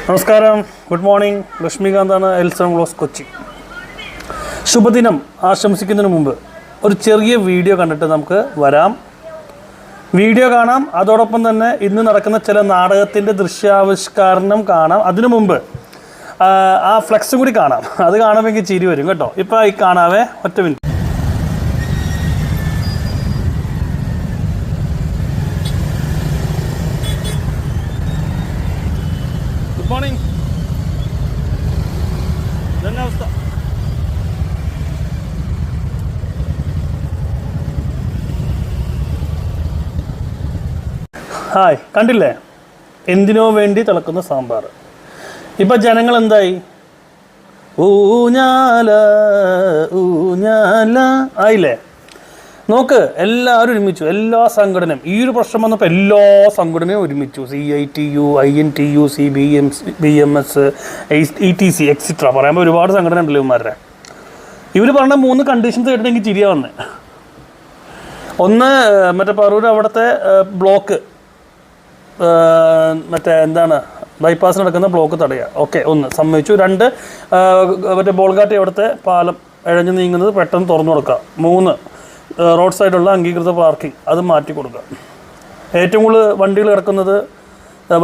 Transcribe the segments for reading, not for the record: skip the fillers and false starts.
നമസ്കാരം, good morning. ലക്ഷ്മികാന്താണ്, Elson vlogs Kochi. ശുഭദിനം ആശംസിക്കുന്നതിന് മുമ്പ് ഒരു ചെറിയ വീഡിയോ കണ്ടിട്ട് നമുക്ക് വരാം. വീഡിയോ കാണാം, അതോടൊപ്പം തന്നെ ഇന്ന് നടക്കുന്ന ചില നാടകത്തിൻ്റെ ദൃശ്യാവിഷ്കരണം കാണാം. അതിനു മുമ്പ് ആ ഫ്ലെക്സും കൂടി കാണാം. അത് കാണുമെങ്കിൽ ചിരി വരും കേട്ടോ. ഇപ്പോൾ ഈ കാണാവേ, ഒറ്റ മിനിറ്റ്. Good morning. ഇതന്നെ അവസ്ഥ. ഹായ്, കണ്ടില്ലേ? എന്തിനോ വേണ്ടി തിളക്കുന്ന സാമ്പാർ. ഇപ്പം ജനങ്ങൾ എന്തായി? ഊഞ്ഞാല ഊഞ്ഞാല ആയില്ലേ? നോക്ക്, എല്ലാവരും ഒരുമിച്ചു. എല്ലാ സംഘടനയും ഈ ഒരു പ്രശ്നം വന്നപ്പോൾ എല്ലാ സംഘടനയും ഒരുമിച്ചു. CITU, INTU, BMS, ETC extra പറയുമ്പോൾ ഒരുപാട് സംഘടന ഉണ്ടല്ലോ ഇവന്മാരുടെ. ഇവർ പറഞ്ഞ 3 കണ്ടീഷൻസ് കേട്ടിട്ട് എനിക്ക് ചിരിയാ വന്നേ. ഒന്ന്, മറ്റേ പറൂർ അവിടുത്തെ ബ്ലോക്ക്, മറ്റേ എന്താണ് ബൈപ്പാസ് നടക്കുന്ന ബ്ലോക്ക് തടയുക. ഓക്കെ, ഒന്ന് സമ്മതിച്ചു. 2, മറ്റേ ബോൾഗാട്ടി അവിടുത്തെ പാലം ഇഴഞ്ഞു നീങ്ങുന്നത് പെട്ടെന്ന് തുറന്നു കൊടുക്കുക. 3, റോഡ് സൈഡുള്ള അംഗീകൃത പാർക്കിംഗ് അത് മാറ്റി കൊടുക്കുക. ഏറ്റവും കൂടുതൽ വണ്ടികൾ കിടക്കുന്നത്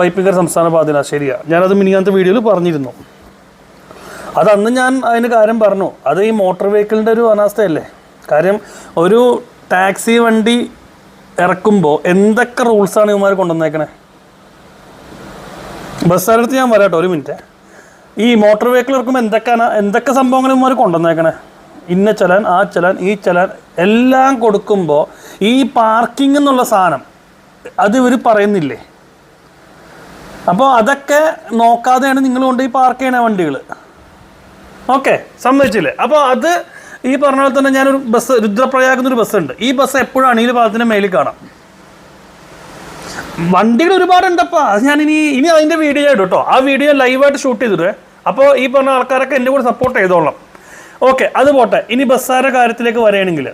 വൈപ്പിങ്കർ സംസ്ഥാന പാതയിലാണ്. ശരിയാണ്, ഞാനത് മിനിങ്ങാത്ത വീഡിയോയിൽ പറഞ്ഞിരുന്നു. അതന്ന് ഞാൻ അതിന് കാര്യം പറഞ്ഞു. അത് ഈ മോട്ടോർ വെഹിക്കിളിൻ്റെ ഒരു അനാസ്ഥയല്ലേ. കാര്യം ഒരു ടാക്സി വണ്ടി ഇറക്കുമ്പോൾ എന്തൊക്കെ റൂൾസാണ് ഇവന്മാർ കൊണ്ടുവന്നേക്കണേ. ബസ്സാരടുത്ത് ഞാൻ വരാട്ടോ, ഒരു മിനിറ്റ്. ഈ മോട്ടോർ വെഹിക്കിൾ ഇറക്കുമ്പോൾ എന്തൊക്കെ സംഭവങ്ങൾ ഇവന്മാർ കൊണ്ടുവന്നേക്കണേ. ഇന്ന ചലാൻ, ആ ചലാൻ, ഈ ചലാൻ എല്ലാം കൊടുക്കുമ്പോൾ ഈ പാർക്കിംഗ് എന്നുള്ള സാധനം അത് ഇവർ പറയുന്നില്ലേ? അപ്പോൾ അതൊക്കെ നോക്കാതെയാണ് നിങ്ങൾ കൊണ്ട് ഈ പാർക്ക് ചെയ്യണ വണ്ടികൾ. ഓക്കെ, സമ്മതിച്ചില്ലേ? അപ്പോൾ അത് ഈ പറഞ്ഞ പോലെ തന്നെ ഞാനൊരു ബസ്, രുദ്രപ്രയാഗ് എന്നൊരു ബസ്സുണ്ട്. ഈ ബസ് എപ്പോഴും അണിയിൽ പാലത്തിൻ്റെ മേലിൽ കാണാം. വണ്ടികൾ ഒരുപാടുണ്ടപ്പോൾ അത് ഞാൻ ഇനി അതിൻ്റെ വീഡിയോ ആയിട്ട് കേട്ടോ. ആ വീഡിയോ ലൈവായിട്ട് ഷൂട്ട് ചെയ്തിട്ട്, അപ്പോൾ ഈ പറഞ്ഞ ആൾക്കാരൊക്കെ എൻ്റെ കൂടെ സപ്പോർട്ട് ചെയ്തോളാം. ഓക്കെ, അത് പോട്ടെ. ഇനി ബസ്സാരുടെ കാര്യത്തിലേക്ക് വരികയാണെങ്കിൽ,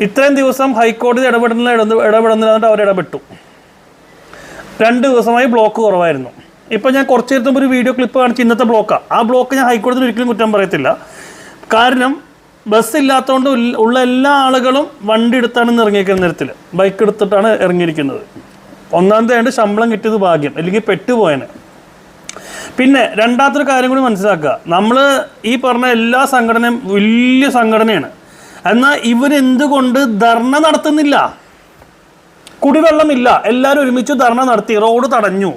ഇത്രയും ദിവസം ഹൈക്കോടതി ഇടപെടുന്നില്ലാണ്ട് അവർ ഇടപെട്ടു. 2 ദിവസമായി ബ്ലോക്ക് കുറവായിരുന്നു. ഇപ്പം ഞാൻ കുറച്ച് നേരത്തെ ഒരു വീഡിയോ ക്ലിപ്പ് കാണിച്ച് ഇന്നത്തെ ബ്ലോക്കാണ്. ആ ബ്ലോക്ക് ഞാൻ ഹൈക്കോടതിയിൽ ഒരിക്കലും കുറ്റം പറയത്തില്ല. കാരണം ബസ് ഇല്ലാത്തതുകൊണ്ട് ഉള്ള എല്ലാ ആളുകളും വണ്ടി എടുത്താണ് ഇറങ്ങിയിരിക്കുന്ന നേരത്തിൽ ബൈക്ക് എടുത്തിട്ടാണ് ഇറങ്ങിയിരിക്കുന്നത്. ഒന്നാമത്തെ ശമ്പളം കിട്ടിയത് ഭാഗ്യം, അല്ലെങ്കിൽ പെട്ടുപോയനെ. പിന്നെ രണ്ടാമത്തെ കാര്യം കൂടി മനസ്സിലാക്കുക, നമ്മൾ ഈ പറഞ്ഞ എല്ലാ സംഘടനയും വലിയ സംഘടനയാണ്. എന്നാൽ ഇവരെന്തുകൊണ്ട് ധർണ നടത്തുന്നില്ല? കുടിവെള്ളമില്ല, എല്ലാവരും ഒരുമിച്ച് ധർണ നടത്തി, റോഡ് തടഞ്ഞു.